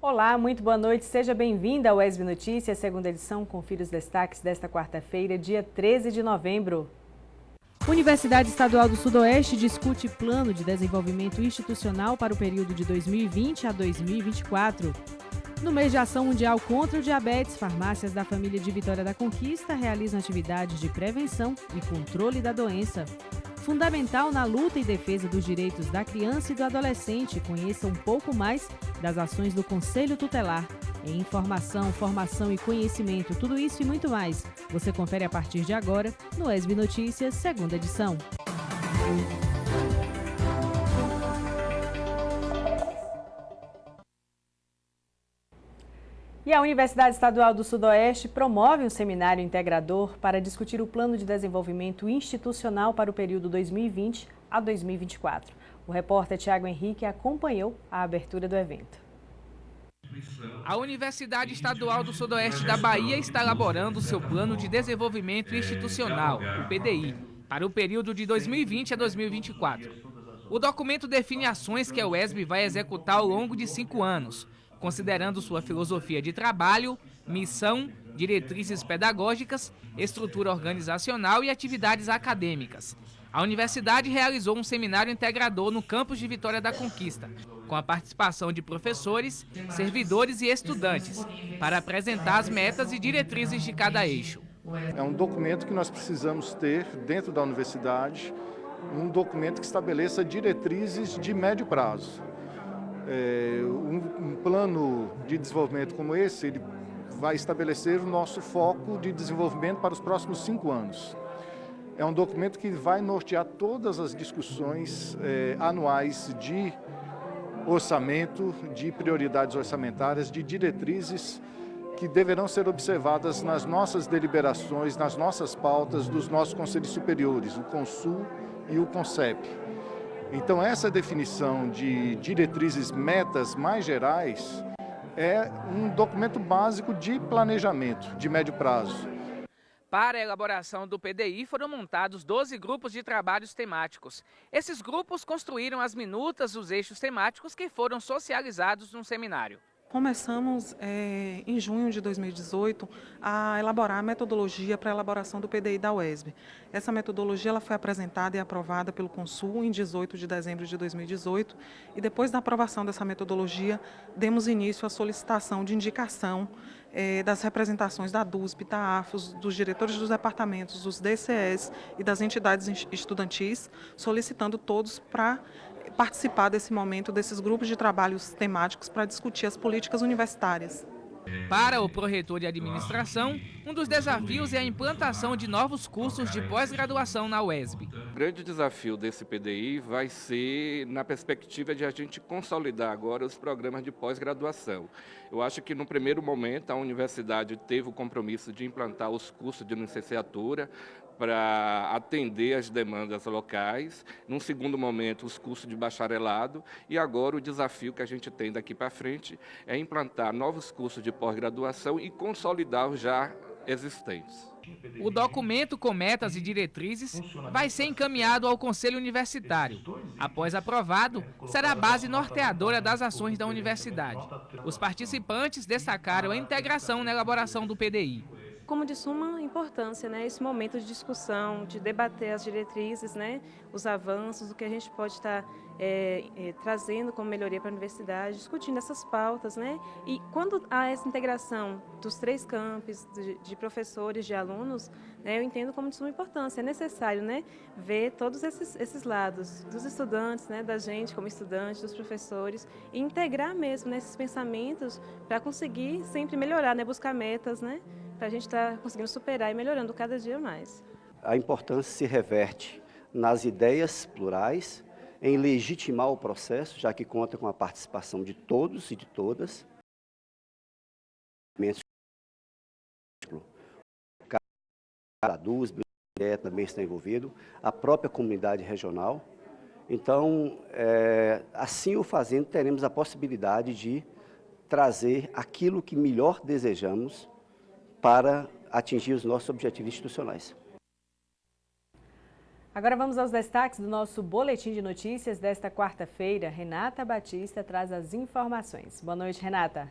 Olá, muito boa noite. Seja bem-vinda ao ESB Notícias, segunda edição. Confira os destaques desta quarta-feira, dia 13 de novembro. Universidade Estadual do Sudoeste discute plano de desenvolvimento institucional para o período de 2020 a 2024. No mês de ação mundial contra o diabetes, farmácias da família de Vitória da Conquista realizam atividades de prevenção e controle da doença. Fundamental na luta e defesa dos direitos da criança e do adolescente, conheça um pouco mais das ações do Conselho Tutelar. Em informação, formação e conhecimento, tudo isso e muito mais, você confere a partir de agora no ESB Notícias, segunda edição. E a Universidade Estadual do Sudoeste promove um seminário integrador para discutir o plano de desenvolvimento institucional para o período 2020 a 2024. O repórter Tiago Henrique acompanhou a abertura do evento. A Universidade Estadual do Sudoeste da Bahia está elaborando seu Plano de Desenvolvimento Institucional, o PDI, para o período de 2020 a 2024. O documento define ações que a UESB vai executar ao longo de 5 anos, considerando sua filosofia de trabalho, missão, diretrizes pedagógicas, estrutura organizacional e atividades acadêmicas. A universidade realizou um seminário integrador no campus de Vitória da Conquista, com a participação de professores, servidores e estudantes, para apresentar as metas e diretrizes de cada eixo. É um documento que nós precisamos ter dentro da universidade, um documento que estabeleça diretrizes de médio prazo. Um plano de desenvolvimento como esse, ele vai estabelecer o nosso foco de desenvolvimento para os próximos 5 anos. É um documento que vai nortear todas as discussões anuais de orçamento, de prioridades orçamentárias, de diretrizes que deverão ser observadas nas nossas deliberações, nas nossas pautas dos nossos conselhos superiores, o CONSUL e o CONCEP. Então, essa definição de diretrizes, metas mais gerais, é um documento básico de planejamento de médio prazo. Para a elaboração do PDI foram montados 12 grupos de trabalhos temáticos. Esses grupos construíram as minutas dos eixos temáticos que foram socializados no seminário. Começamos em junho de 2018 a elaborar a metodologia para a elaboração do PDI da UESB. Essa metodologia ela foi apresentada e aprovada pelo CONSUL em 18 de dezembro de 2018 e depois da aprovação dessa metodologia demos início à solicitação de indicação das representações da DUSP, da AFOS, dos diretores dos departamentos, dos DCEs e das entidades estudantis, solicitando todos para participar desse momento, desses grupos de trabalhos temáticos para discutir as políticas universitárias. Para o pró-reitor de administração, um dos desafios é a implantação de novos cursos de pós-graduação na UESB. O grande desafio desse PDI vai ser na perspectiva de a gente consolidar agora os programas de pós-graduação. Eu acho que no primeiro momento a universidade teve o compromisso de implantar os cursos de licenciatura para atender as demandas locais, num segundo momento os cursos de bacharelado e agora o desafio que a gente tem daqui para frente é implantar novos cursos de pós-graduação e consolidar os já existentes. O documento com metas e diretrizes vai ser encaminhado ao Conselho Universitário. Após aprovado, será a base norteadora das ações da universidade. Os participantes destacaram a integração na elaboração do PDI. Como de suma importância, né, esse momento de discussão, de debater as diretrizes, né, os avanços, o que a gente pode estar trazendo como melhoria para a universidade, discutindo essas pautas, né, e quando há essa integração dos 3 campos, de professores, de alunos, né, eu entendo como de suma importância. É necessário, né, ver todos esses lados, dos estudantes, né, da gente como estudante, dos professores, e integrar mesmo, né, esses pensamentos para conseguir sempre melhorar, né, buscar metas, né, para a gente estar conseguindo superar e melhorando cada dia mais. A importância se reverte nas ideias plurais, em legitimar o processo, já que conta com a participação de todos e de todas. A DUSB também está envolvido, a própria comunidade regional. Então, assim o fazendo, teremos a possibilidade de trazer aquilo que melhor desejamos para atingir os nossos objetivos institucionais. Agora vamos aos destaques do nosso boletim de notícias desta quarta-feira. Renata Batista traz as informações. Boa noite, Renata.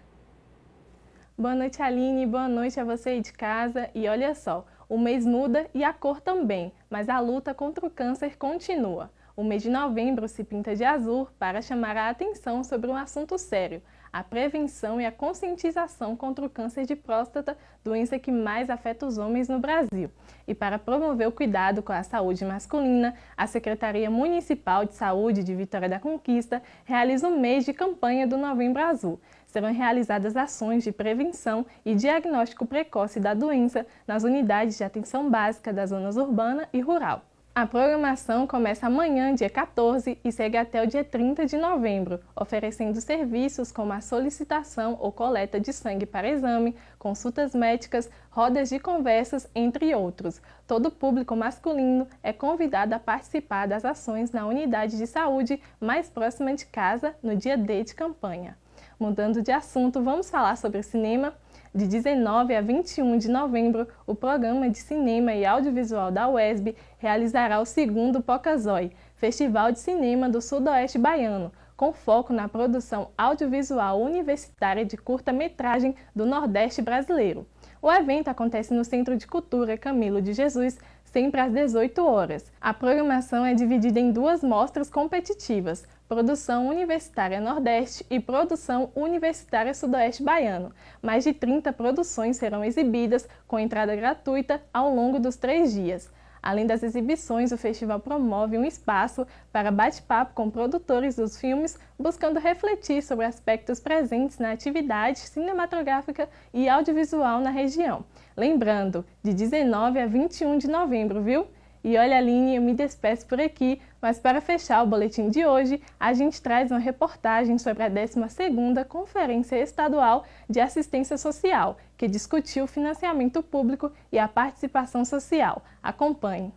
Boa noite, Aline. Boa noite a você aí de casa. E olha só, o mês muda e a cor também, mas a luta contra o câncer continua. O mês de novembro se pinta de azul para chamar a atenção sobre um assunto sério: a prevenção e a conscientização contra o câncer de próstata, doença que mais afeta os homens no Brasil. E para promover o cuidado com a saúde masculina, a Secretaria Municipal de Saúde de Vitória da Conquista realiza um mês de campanha do Novembro Azul. Serão realizadas ações de prevenção e diagnóstico precoce da doença nas unidades de atenção básica das zonas urbana e rural. A programação começa amanhã, dia 14, e segue até o dia 30 de novembro, oferecendo serviços como a solicitação ou coleta de sangue para exame, consultas médicas, rodas de conversas, entre outros. Todo público masculino é convidado a participar das ações na unidade de saúde mais próxima de casa no dia D de campanha. Mudando de assunto, vamos falar sobre o cinema. De 19 a 21 de novembro, o Programa de Cinema e Audiovisual da UESB realizará o segundo Pokazói, Festival de Cinema do Sudoeste Baiano, com foco na produção audiovisual universitária de curta-metragem do Nordeste brasileiro. O evento acontece no Centro de Cultura Camilo de Jesus, sempre às 18 horas. A programação é dividida em duas mostras competitivas: Produção Universitária Nordeste e Produção Universitária Sudoeste Baiano. Mais de 30 produções serão exibidas com entrada gratuita ao longo dos 3 dias. Além das exibições, o festival promove um espaço para bate-papo com produtores dos filmes, buscando refletir sobre aspectos presentes na atividade cinematográfica e audiovisual na região. Lembrando, de 19 a 21 de novembro, viu? E olha, Aline, eu me despeço por aqui, mas para fechar o boletim de hoje, a gente traz uma reportagem sobre a 12ª Conferência Estadual de Assistência Social, que discutiu o financiamento público e a participação social. Acompanhe.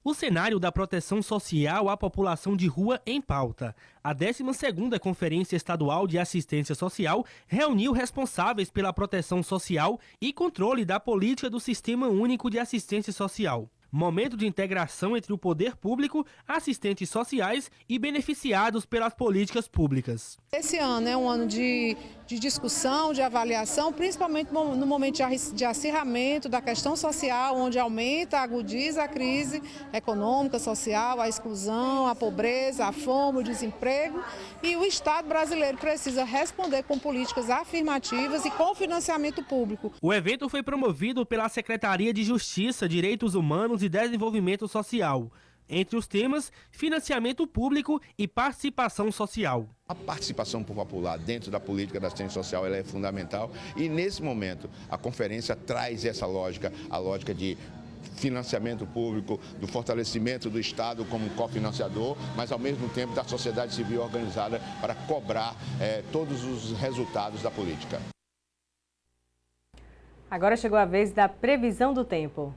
O cenário da proteção social à população de rua em pauta. A 12ª Conferência Estadual de Assistência Social reuniu responsáveis pela proteção social e controle da política do Sistema Único de Assistência Social. Momento de integração entre o poder público, assistentes sociais e beneficiados pelas políticas públicas. Esse ano é um ano de discussão, de avaliação, principalmente no momento de acirramento da questão social, onde aumenta, agudiza a crise econômica, social, a exclusão, a pobreza, a fome, o desemprego. E o Estado brasileiro precisa responder com políticas afirmativas e com financiamento público. O evento foi promovido pela Secretaria de Justiça, Direitos Humanos e Desenvolvimento Social. Entre os temas, financiamento público e participação social. A participação popular dentro da política da assistência social ela é fundamental e, nesse momento, a conferência traz essa lógica, a lógica de financiamento público, do fortalecimento do Estado como cofinanciador, mas, ao mesmo tempo, da sociedade civil organizada para cobrar todos os resultados da política. Agora chegou a vez da previsão do tempo.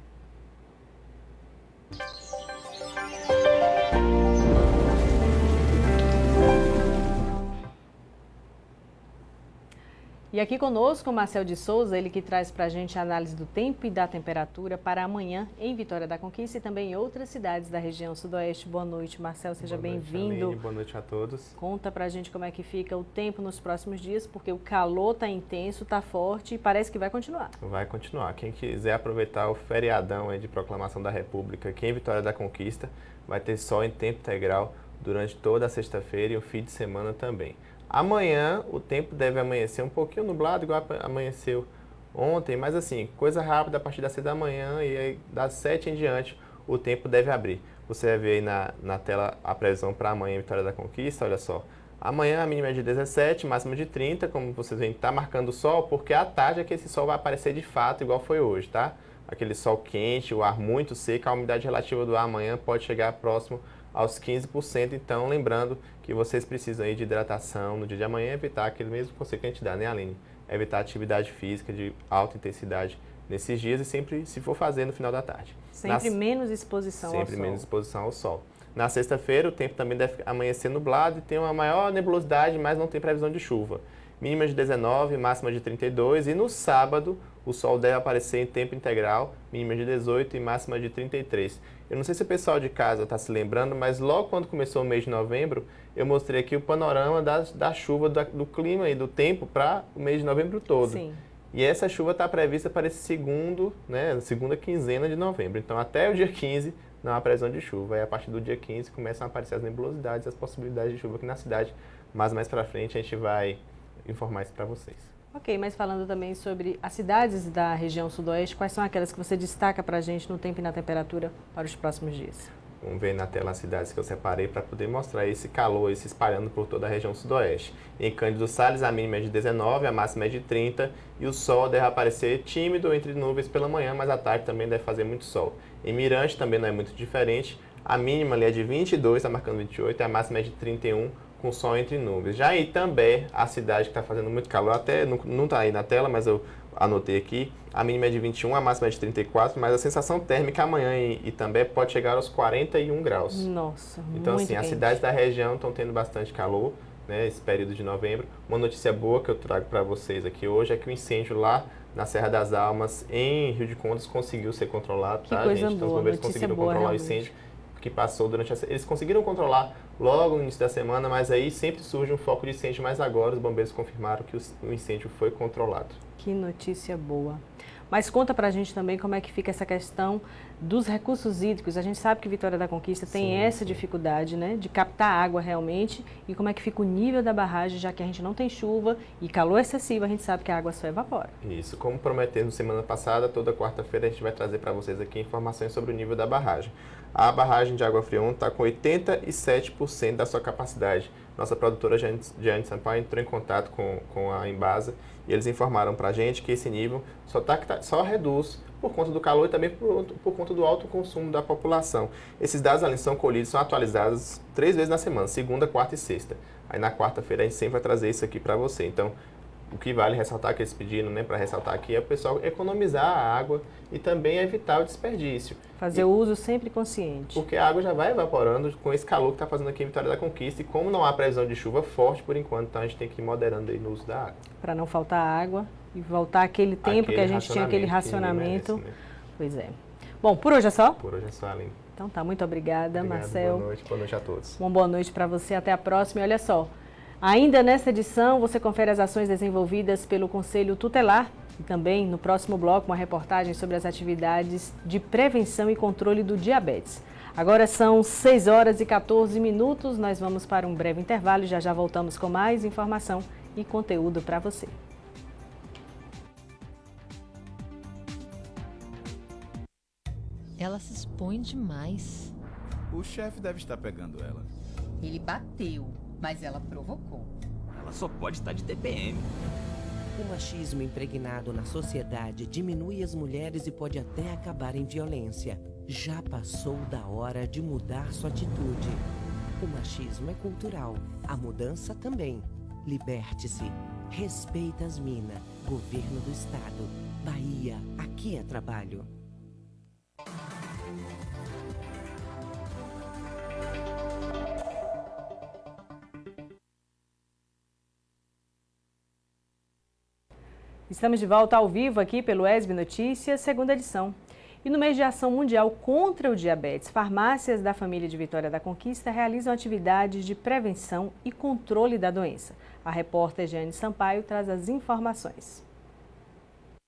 E aqui conosco o Marcel de Souza, ele que traz para a gente a análise do tempo e da temperatura para amanhã em Vitória da Conquista e também em outras cidades da região sudoeste. Boa noite, Marcel, seja bem-vindo. Boa noite a todos. Conta para a gente como é que fica o tempo nos próximos dias, porque o calor está intenso, está forte e parece que vai continuar. Vai continuar. Quem quiser aproveitar o feriadão aí de proclamação da República aqui em Vitória da Conquista, vai ter sol em tempo integral durante toda a sexta-feira e o fim de semana também. Amanhã o tempo deve amanhecer um pouquinho nublado, igual amanheceu ontem, mas assim, coisa rápida a partir das 6 da manhã e aí das 7 em diante o tempo deve abrir. Você vai ver aí na tela a previsão para amanhã em Vitória da Conquista, olha só. Amanhã a mínima é de 17, máxima de 30, como vocês veem, está marcando o sol, porque à tarde é que esse sol vai aparecer de fato, igual foi hoje, tá? Aquele sol quente, o ar muito seco, a umidade relativa do ar amanhã pode chegar próximo aos 15%, então lembrando que vocês precisam aí de hidratação no dia de amanhã, evitar aquele mesmo conselho que a gente dá, né, Aline? Evitar atividade física de alta intensidade nesses dias e sempre, se for fazer, no final da tarde. Sempre menos exposição ao sol. Sempre menos exposição ao sol. Na sexta-feira o tempo também deve amanhecer nublado e tem uma maior nebulosidade, mas não tem previsão de chuva. mínima de 19, máxima de 32, e no sábado o sol deve aparecer em tempo integral, mínima de 18 e máxima de 33. Eu não sei se o pessoal de casa está se lembrando, mas logo quando começou o mês de novembro, eu mostrei aqui o panorama da chuva, do clima e do tempo para o mês de novembro todo. Sim. E essa chuva está prevista para esse segunda quinzena de novembro. Então, até o dia 15, não há previsão de chuva. E a partir do dia 15 começam a aparecer as nebulosidades, as possibilidades de chuva aqui na cidade. Mas mais para frente a gente vai informar isso para vocês. Ok, mas falando também sobre as cidades da região sudoeste, quais são aquelas que você destaca para a gente no tempo e na temperatura para os próximos dias? Vamos ver na tela as cidades que eu separei para poder mostrar esse calor se espalhando por toda a região sudoeste. Em Cândido Sales, a mínima é de 19, a máxima é de 30 e o sol deve aparecer tímido entre nuvens pela manhã, mas à tarde também deve fazer muito sol. Em Mirante também não é muito diferente, a mínima ali é de 22, está marcando 28, e a máxima é de 31, com sol entre nuvens. Já em Itambé, a cidade que está fazendo muito calor, até não está aí na tela, mas eu anotei aqui, a mínima é de 21, a máxima é de 34, mas a sensação térmica amanhã em Itambé pode chegar aos 41 graus. Nossa, então, muito assim, quente. As cidades da região estão tendo bastante calor, né, esse período de novembro. Uma notícia boa que eu trago para vocês aqui hoje é que o incêndio lá na Serra das Almas, em Rio de Contas, conseguiu ser controlado, Que tá, coisa gente? Então, os boa, bombeiros notícia conseguiram boa, controlar realmente. o incêndio que passou durante a... Eles conseguiram controlar logo no início da semana, mas aí sempre surge um foco de incêndio, mas agora os bombeiros confirmaram que o incêndio foi controlado. Que notícia boa. Mas conta pra gente também como é que fica essa questão dos recursos hídricos. A gente sabe que Vitória da Conquista tem essa dificuldade, né, de captar água realmente, e como é que fica o nível da barragem, já que a gente não tem chuva e calor excessivo, a gente sabe que a água só evapora. Isso, como prometemos semana passada, toda quarta-feira a gente vai trazer para vocês aqui informações sobre o nível da barragem. A barragem de Água Fria 1 está com 87% da sua capacidade. Nossa produtora Jeane Sampaio entrou em contato com a Embasa e eles informaram para a gente que esse nível só reduz por conta do calor e também por conta do alto consumo da população. Esses dados ali são colhidos, são atualizados 3 vezes na semana, segunda, quarta e sexta. Aí na quarta-feira a gente sempre vai trazer isso aqui para você. Então, o que vale ressaltar que eles pediram, né, para ressaltar aqui, é o pessoal economizar a água e também evitar o desperdício. Fazer o uso sempre consciente. Porque a água já vai evaporando com esse calor que está fazendo aqui em Vitória da Conquista, e como não há previsão de chuva forte por enquanto, então a gente tem que ir moderando aí no uso da água. Para não faltar água e voltar aquele tempo que a gente tinha aquele racionamento. Merece, né? Pois é. Bom, por hoje é só? Por hoje é só, Aline. Então tá, muito obrigada, Obrigado, Marcel. boa noite a todos. Uma boa noite para você, até a próxima. E olha só, ainda nesta edição você confere as ações desenvolvidas pelo Conselho Tutelar e também no próximo bloco uma reportagem sobre as atividades de prevenção e controle do diabetes. Agora são 6 horas e 14 minutos, nós vamos para um breve intervalo e já voltamos com mais informação e conteúdo para você. Ela se expõe demais. O chefe deve estar pegando ela. Ele bateu, mas ela provocou. Ela só pode estar de TPM. O machismo impregnado na sociedade diminui as mulheres e pode até acabar em violência. Já passou da hora de mudar sua atitude. O machismo é cultural, a mudança também. Liberte-se. Respeita as minas. Governo do Estado. Bahia, aqui é trabalho. Estamos de volta ao vivo aqui pelo ESB Notícias, segunda edição. E no mês de ação mundial contra o diabetes, farmácias da família de Vitória da Conquista realizam atividades de prevenção e controle da doença. A repórter Jeane Sampaio traz as informações.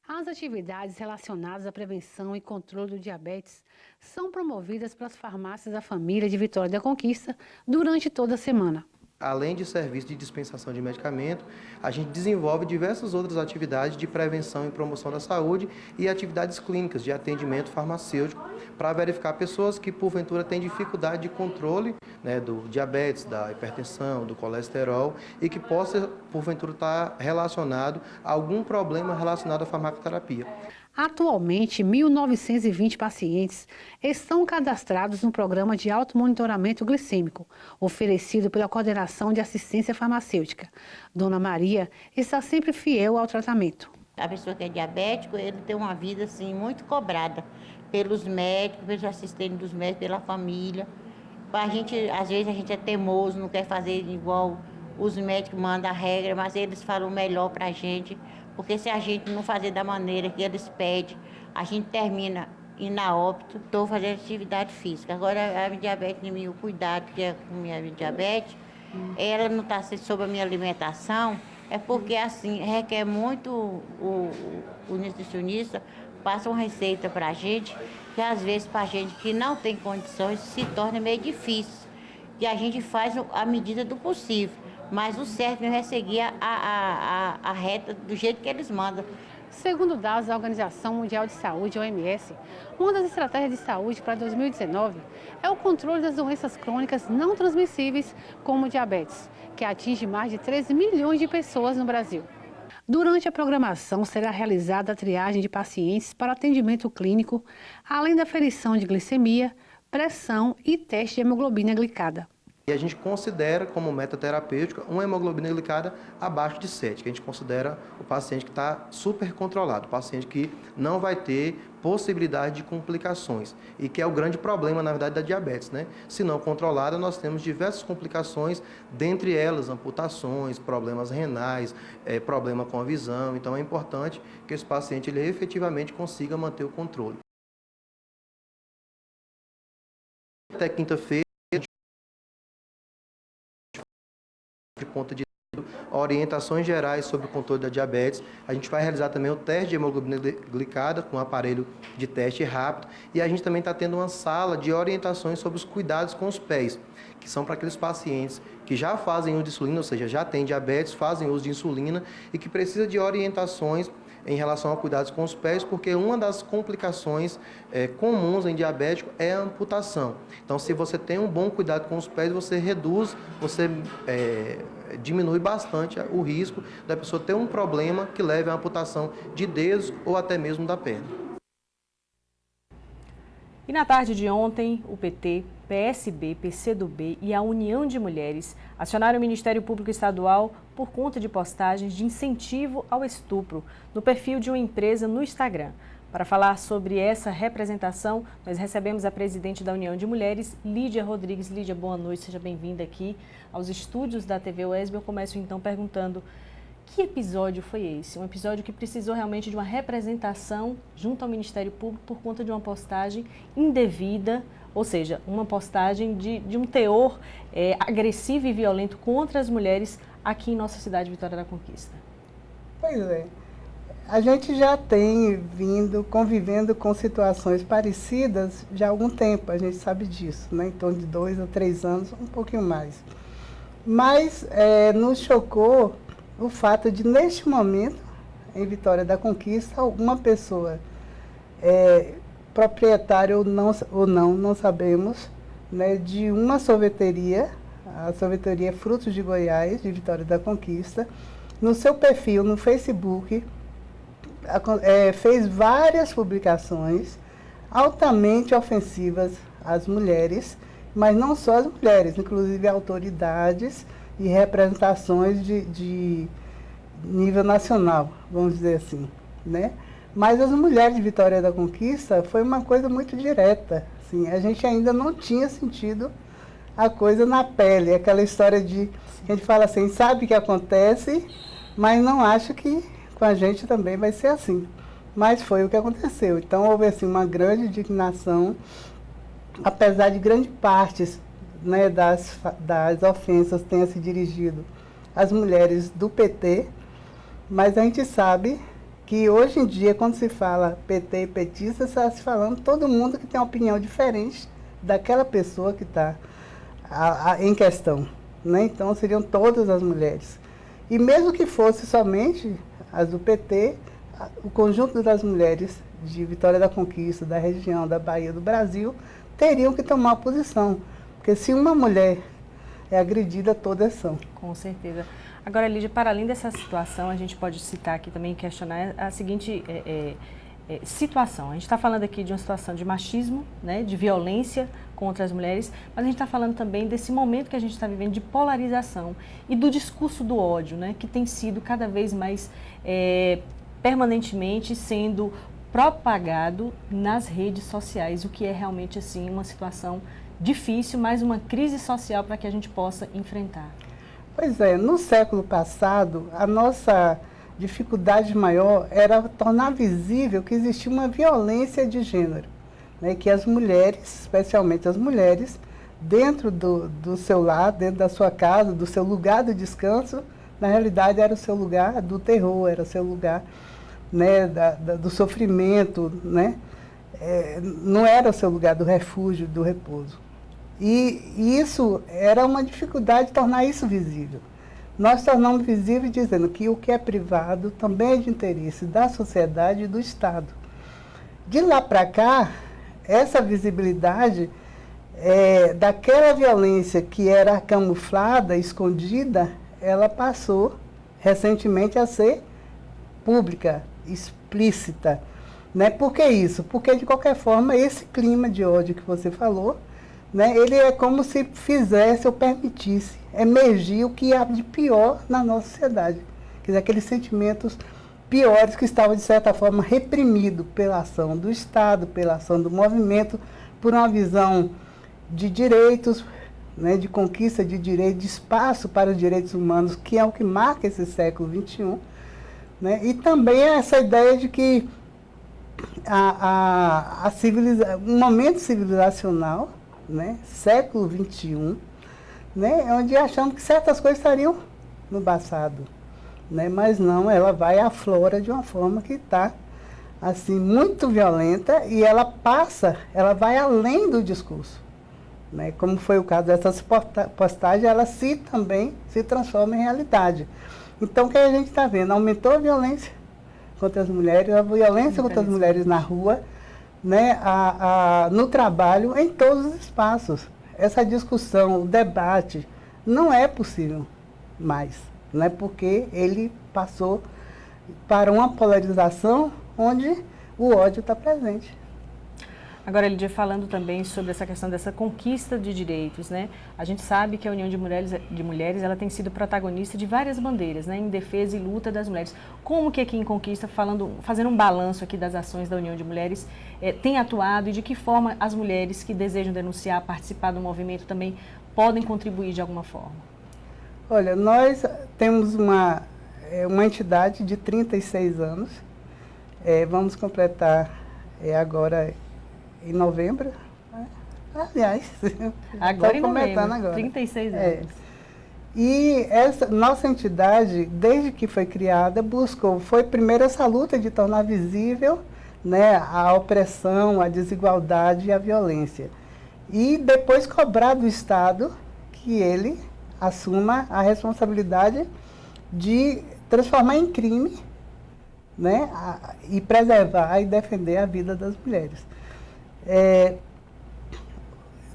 As atividades relacionadas à prevenção e controle do diabetes são promovidas pelas farmácias da família de Vitória da Conquista durante toda a semana. Além de serviço de dispensação de medicamento, a gente desenvolve diversas outras atividades de prevenção e promoção da saúde e atividades clínicas de atendimento farmacêutico para verificar pessoas que, porventura, têm dificuldade de controle, né, do diabetes, da hipertensão, do colesterol e que possa, porventura, estar relacionado a algum problema relacionado à farmacoterapia. Atualmente, 1.920 pacientes estão cadastrados no programa de automonitoramento glicêmico, oferecido pela Coordenação de Assistência Farmacêutica. Dona Maria está sempre fiel ao tratamento. A pessoa que é diabético, ele tem uma vida assim, muito cobrada pelos médicos, pelos assistentes dos médicos, pela família. A gente, às vezes a gente é teimoso, não quer fazer igual os médicos mandam a regra, mas eles falam melhor para a gente, porque se a gente não fazer da maneira que eles pedem, a gente termina indo a óbito. Estou fazendo atividade física. Agora a minha diabetes, o cuidado que é com minha diabetes, ela não está sob a minha alimentação, é porque assim requer muito o nutricionista passa uma receita para a gente, que às vezes para a gente que não tem condições se torna meio difícil. E a gente faz à medida do possível, mas o certo é seguir a reta do jeito que eles mandam. Segundo dados da Organização Mundial de Saúde, OMS, uma das estratégias de saúde para 2019 é o controle das doenças crônicas não transmissíveis, como diabetes, que atinge mais de 13 milhões de pessoas no Brasil. Durante a programação será realizada a triagem de pacientes para atendimento clínico, além da aferição de glicemia, pressão e teste de hemoglobina glicada. E a gente considera como meta terapêutica uma hemoglobina glicada abaixo de 7, que a gente considera o paciente que está super controlado, o paciente que não vai ter possibilidade de complicações, e que é o grande problema, na verdade, da diabetes, né? Se não controlada, nós temos diversas complicações, dentre elas amputações, problemas renais, problema com a visão. Então é importante que esse paciente ele efetivamente consiga manter o controle. Até quinta-feira, de ponta de orientações gerais sobre o controle da diabetes. A gente vai realizar também o teste de hemoglobina glicada com um aparelho de teste rápido, e a gente também está tendo uma sala de orientações sobre os cuidados com os pés, que são para aqueles pacientes que já fazem uso de insulina, ou seja, já têm diabetes, fazem uso de insulina e que precisa de orientações em relação a cuidados com os pés, porque uma das complicações comuns em diabético é a amputação. Então, se você tem um bom cuidado com os pés, você reduz, diminui bastante o risco da pessoa ter um problema que leve à amputação de dedos ou até mesmo da perna. E na tarde de ontem, o PT, PSB, PCdoB e a União de Mulheres acionaram o Ministério Público Estadual por conta de postagens de incentivo ao estupro no perfil de uma empresa no Instagram. Para falar sobre essa representação, nós recebemos a presidente da União de Mulheres, Lídia Rodrigues. Lídia, boa noite, seja bem-vinda aqui aos estúdios da TV UESB. Eu começo então perguntando: que episódio foi esse? Um episódio que precisou realmente de uma representação junto ao Ministério Público por conta de uma postagem indevida, ou seja, uma postagem de um teor agressivo e violento contra as mulheres aqui em nossa cidade, Vitória da Conquista. Pois é. A gente já tem vindo convivendo com situações parecidas já há algum tempo, a gente sabe disso, né? Em torno de 2 a 3 anos, um pouquinho mais. Mas nos chocou o fato de, neste momento, em Vitória da Conquista, alguma pessoa, proprietária ou não sabemos, né, de uma sorveteria, a sorveteria Frutos de Goiás, de Vitória da Conquista, no seu perfil no Facebook, fez várias publicações altamente ofensivas às mulheres, mas não só às mulheres, inclusive autoridades e representações de nível nacional, vamos dizer assim, né? Mas as mulheres de Vitória da Conquista foi uma coisa muito direta, assim, a gente ainda não tinha sentido a coisa na pele, aquela história de, a gente fala assim, sabe o que acontece, mas não acha que com a gente também vai ser assim. Mas foi o que aconteceu. Então houve assim, uma grande indignação, apesar de grande parte, né, das ofensas tenha se dirigido às mulheres do PT, mas a gente sabe que hoje em dia, quando se fala PT e petista, está se falando todo mundo que tem uma opinião diferente daquela pessoa que está em questão, né? Então seriam todas as mulheres. E mesmo que fosse somente as do PT, o conjunto das mulheres de Vitória da Conquista, da região, da Bahia, do Brasil, teriam que tomar posição. Porque se uma mulher é agredida, todas são. Com certeza. Agora, Lídia, para além dessa situação, a gente pode citar aqui também, questionar a seguinte situação. A gente está falando aqui de uma situação de machismo, né, de violência contra as mulheres, mas a gente está falando também desse momento que a gente está vivendo de polarização e do discurso do ódio, né, que tem sido cada vez mais permanentemente sendo propagado nas redes sociais, o que é realmente assim uma situação difícil, mas uma crise social para que a gente possa enfrentar. Pois é, no século passado, a nossa dificuldade maior era tornar visível que existia uma violência de gênero, né? Que as mulheres, especialmente as mulheres, dentro do seu lar, dentro da sua casa, do seu lugar de descanso, na realidade era o seu lugar do terror, era o seu lugar, né, do sofrimento, né? Não era o seu lugar do refúgio, do repouso. E isso era uma dificuldade de tornar isso visível. Nós tornamos visível dizendo que o que é privado também é de interesse da sociedade e do Estado. De lá para cá, essa visibilidade daquela violência que era camuflada, escondida, ela passou recentemente a ser pública, explícita. Né? Por que isso? Porque, de qualquer forma, esse clima de ódio que você falou, né, ele é como se fizesse ou permitisse emergir o que há de pior na nossa sociedade. Quer dizer, aqueles sentimentos piores que estavam, de certa forma, reprimidos pela ação do Estado, pela ação do movimento, por uma visão de direitos, né, de conquista de direitos, de espaço para os direitos humanos, que é o que marca esse século XXI. Né? E também essa ideia de que um momento civilizacional, né, século XXI, né, onde achamos que certas coisas estariam no passado, né, mas não, ela vai aflora de uma forma que está assim, muito violenta e ela vai além do discurso. Né, como foi o caso dessas postagens, ela também se transforma em realidade. Então, o que a gente está vendo? Aumentou a violência contra as mulheres, a violência contra as mulheres na rua, né, no trabalho, em todos os espaços. Essa discussão, o debate, não é possível mais, né, porque ele passou para uma polarização onde o ódio está presente. Agora, Lídia, falando também sobre essa questão dessa conquista de direitos, né? A gente sabe que a União de Mulheres ela tem sido protagonista de várias bandeiras, né? Em defesa e luta das mulheres. Como que aqui em Conquista, fazendo um balanço aqui das ações da União de Mulheres, tem atuado e de que forma as mulheres que desejam denunciar, participar do movimento também podem contribuir de alguma forma? Olha, nós temos uma entidade de 36 anos, vamos completar agora em novembro, aliás, agora em novembro, agora. 36 anos. E essa nossa entidade, desde que foi criada, foi primeiro essa luta de tornar visível, né, a opressão, a desigualdade e a violência. E depois cobrar do Estado que ele assuma a responsabilidade de transformar em crime, né, e preservar e defender a vida das mulheres.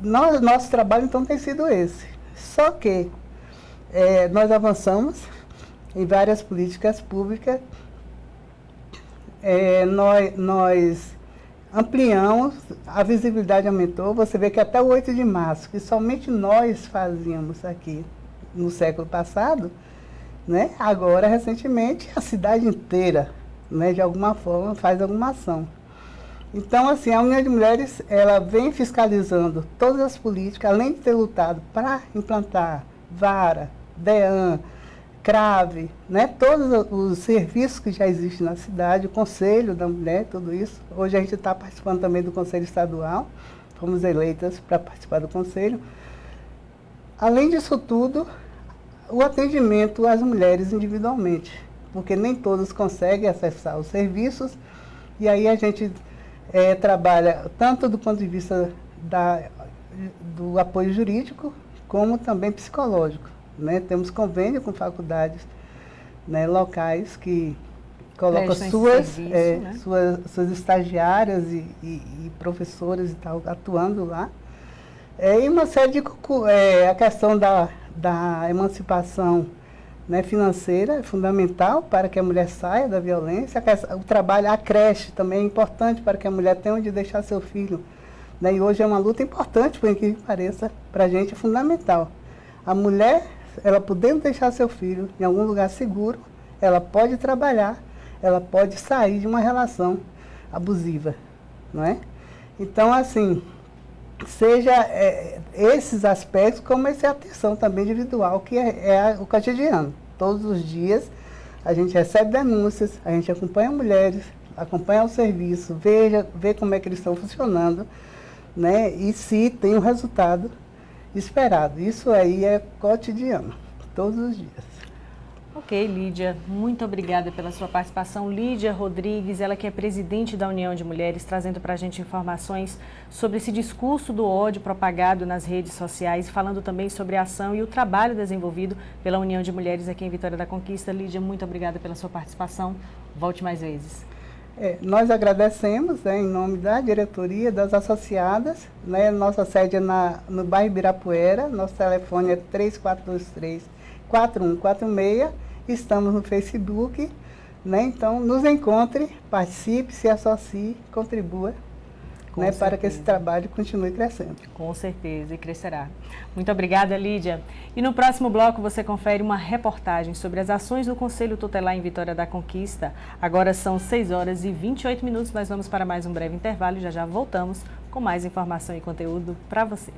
Nosso trabalho, então, tem sido esse. Só que nós avançamos em várias políticas públicas, nós ampliamos, a visibilidade aumentou. Você vê que até o 8 de março, que somente nós fazíamos aqui no século passado, né, agora, recentemente, a cidade inteira, né, de alguma forma, faz alguma ação. Então, assim, a União de Mulheres, ela vem fiscalizando todas as políticas, além de ter lutado para implantar vara, DEAN, CRAVE, né, todos os serviços que já existem na cidade, o Conselho da Mulher, tudo isso. Hoje a gente está participando também do Conselho Estadual, fomos eleitas para participar do Conselho. Além disso tudo, o atendimento às mulheres individualmente, porque nem todas conseguem acessar os serviços, e aí a gente trabalha tanto do ponto de vista do apoio jurídico, como também psicológico. Né? Temos convênio com faculdades, né, locais que colocam suas estagiárias e professoras e tal, atuando lá. E uma série de a questão da emancipação, né, financeira é fundamental para que a mulher saia da violência. O trabalho, a creche também é importante para que a mulher tenha onde deixar seu filho. Né? E hoje é uma luta importante, por incrível que pareça, para a gente é fundamental. A mulher, ela podendo deixar seu filho em algum lugar seguro, ela pode trabalhar, ela pode sair de uma relação abusiva. Não é? Então, assim, seja esses aspectos, como essa atenção também individual, que é o cotidiano. Todos os dias a gente recebe denúncias, a gente acompanha mulheres, acompanha o serviço, vê como é que eles estão funcionando, né? E se tem um resultado esperado. Isso aí é cotidiano, todos os dias. Ok, Lídia, muito obrigada pela sua participação. Lídia Rodrigues, ela que é presidente da União de Mulheres, trazendo para a gente informações sobre esse discurso do ódio propagado nas redes sociais, falando também sobre a ação e o trabalho desenvolvido pela União de Mulheres aqui em Vitória da Conquista. Lídia, muito obrigada pela sua participação. Volte mais vezes. Nós agradecemos, em nome da diretoria, das associadas, né? Nossa sede é no bairro Ibirapuera, nosso telefone é 3423-4146, estamos no Facebook, né? Então nos encontre, participe, se associe, contribua, né? Para que esse trabalho continue crescendo. Com certeza, e crescerá. Muito obrigada, Lídia. E no próximo bloco você confere uma reportagem sobre as ações do Conselho Tutelar em Vitória da Conquista. Agora são 6h28, nós vamos para mais um breve intervalo e já voltamos com mais informação e conteúdo para você.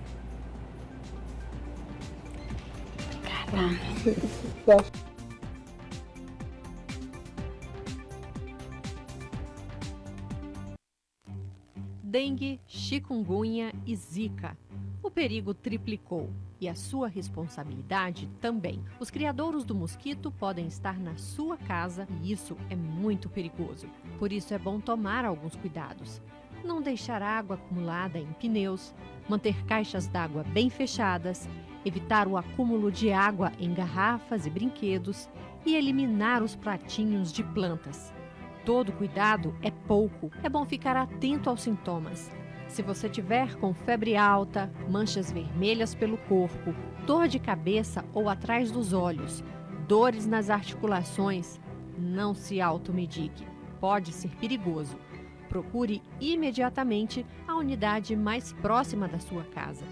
Obrigada. Dengue, chikungunya e zika. O perigo triplicou e a sua responsabilidade também. Os criadouros do mosquito podem estar na sua casa e isso é muito perigoso. Por isso é bom tomar alguns cuidados. Não deixar água acumulada em pneus, manter caixas d'água bem fechadas, evitar o acúmulo de água em garrafas e brinquedos e eliminar os pratinhos de plantas. Todo cuidado é pouco. É bom ficar atento aos sintomas. Se você tiver com febre alta, manchas vermelhas pelo corpo, dor de cabeça ou atrás dos olhos, dores nas articulações, não se automedique. Pode ser perigoso. Procure imediatamente a unidade mais próxima da sua casa.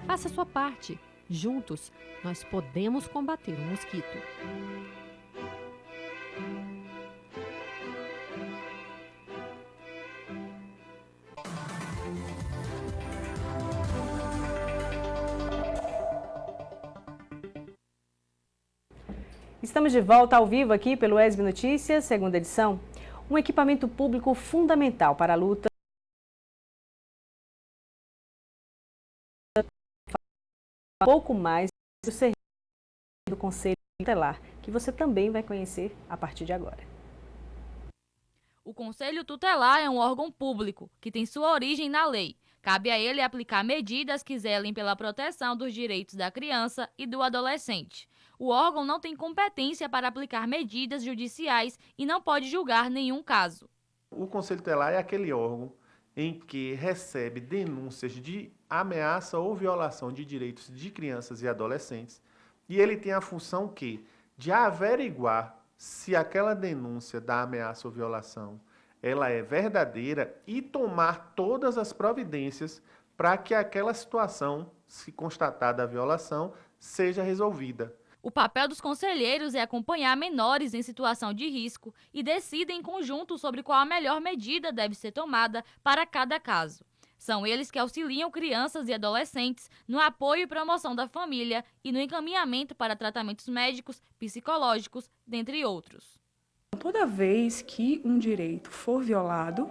Faça sua parte. Juntos, nós podemos combater o mosquito. Estamos de volta ao vivo aqui pelo ESB Notícias, segunda edição. Um equipamento público fundamental para a luta um pouco mais do serviço do Conselho Tutelar, que você também vai conhecer a partir de agora. O Conselho Tutelar é um órgão público que tem sua origem na lei. Cabe a ele aplicar medidas que zelem pela proteção dos direitos da criança e do adolescente. O órgão não tem competência para aplicar medidas judiciais e não pode julgar nenhum caso. O Conselho Tutelar é aquele órgão em que recebe denúncias de ameaça ou violação de direitos de crianças e adolescentes, e ele tem a função de averiguar se aquela denúncia da ameaça ou violação ela é verdadeira e tomar todas as providências para que aquela situação, se constatada a violação, seja resolvida. O papel dos conselheiros é acompanhar menores em situação de risco e decidem em conjunto sobre qual a melhor medida deve ser tomada para cada caso. São eles que auxiliam crianças e adolescentes no apoio e promoção da família e no encaminhamento para tratamentos médicos, psicológicos, dentre outros. Toda vez que um direito for violado,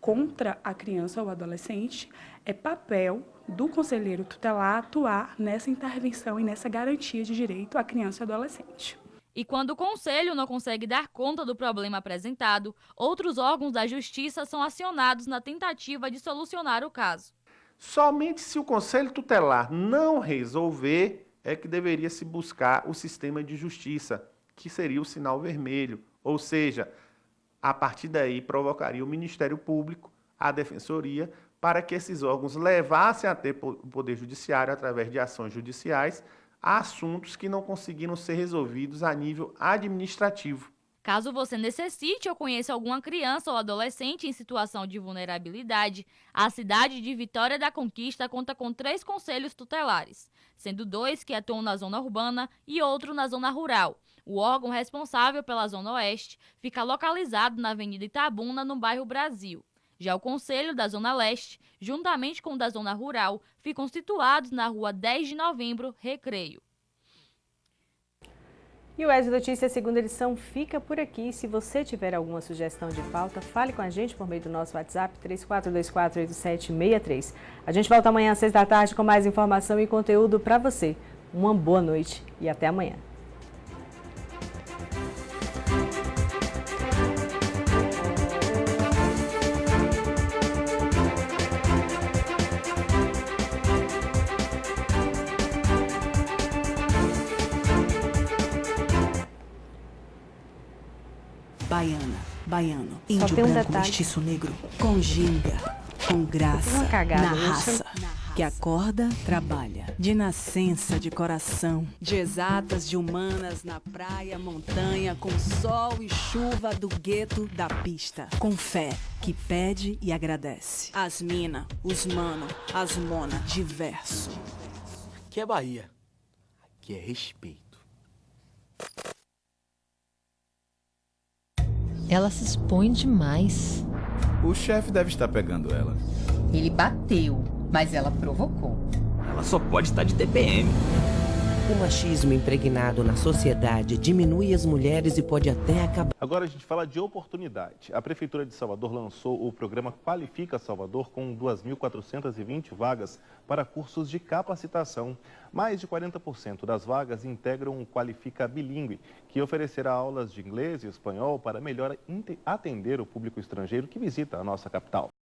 contra a criança ou adolescente, é papel do conselheiro tutelar atuar nessa intervenção e nessa garantia de direito à criança e adolescente. E quando o Conselho não consegue dar conta do problema apresentado, outros órgãos da Justiça são acionados na tentativa de solucionar o caso. Somente se o Conselho Tutelar não resolver, é que deveria se buscar o sistema de justiça, que seria o sinal vermelho. Ou seja, a partir daí provocaria o Ministério Público, a Defensoria, para que esses órgãos levassem até o Poder Judiciário, através de ações judiciais, a assuntos que não conseguiram ser resolvidos a nível administrativo. Caso você necessite ou conheça alguma criança ou adolescente em situação de vulnerabilidade, a cidade de Vitória da Conquista conta com 3 conselhos tutelares, sendo 2 que atuam na zona urbana e outro na zona rural. O órgão responsável pela Zona Oeste fica localizado na Avenida Itabuna, no bairro Brasil. Já o Conselho da Zona Leste, juntamente com o da Zona Rural, ficam situados na Rua 10 de Novembro, Recreio. E o ESB Notícias, segunda edição, fica por aqui. Se você tiver alguma sugestão de pauta, fale com a gente por meio do nosso WhatsApp 34248763. A gente volta amanhã às 6 da tarde com mais informação e conteúdo para você. Uma boa noite e até amanhã. Baiana, baiano, índio branco, mestiço negro, com ginga, com graça, na raça, que acorda, trabalha, de nascença, de coração, de exatas, de humanas, na praia, montanha, com sol e chuva do gueto, da pista, com fé, que pede e agradece. As mina, os mano, as mona, diverso. Aqui é Bahia, aqui é respeito. Ela se expõe demais. O chefe deve estar pegando ela. Ele bateu, mas ela provocou. Ela só pode estar de TPM. O machismo impregnado na sociedade diminui as mulheres e pode até acabar. Agora a gente fala de oportunidade. A Prefeitura de Salvador lançou o programa Qualifica Salvador com 2.420 vagas para cursos de capacitação. Mais de 40% das vagas integram o Qualifica Bilíngue, que oferecerá aulas de inglês e espanhol para melhor atender o público estrangeiro que visita a nossa capital.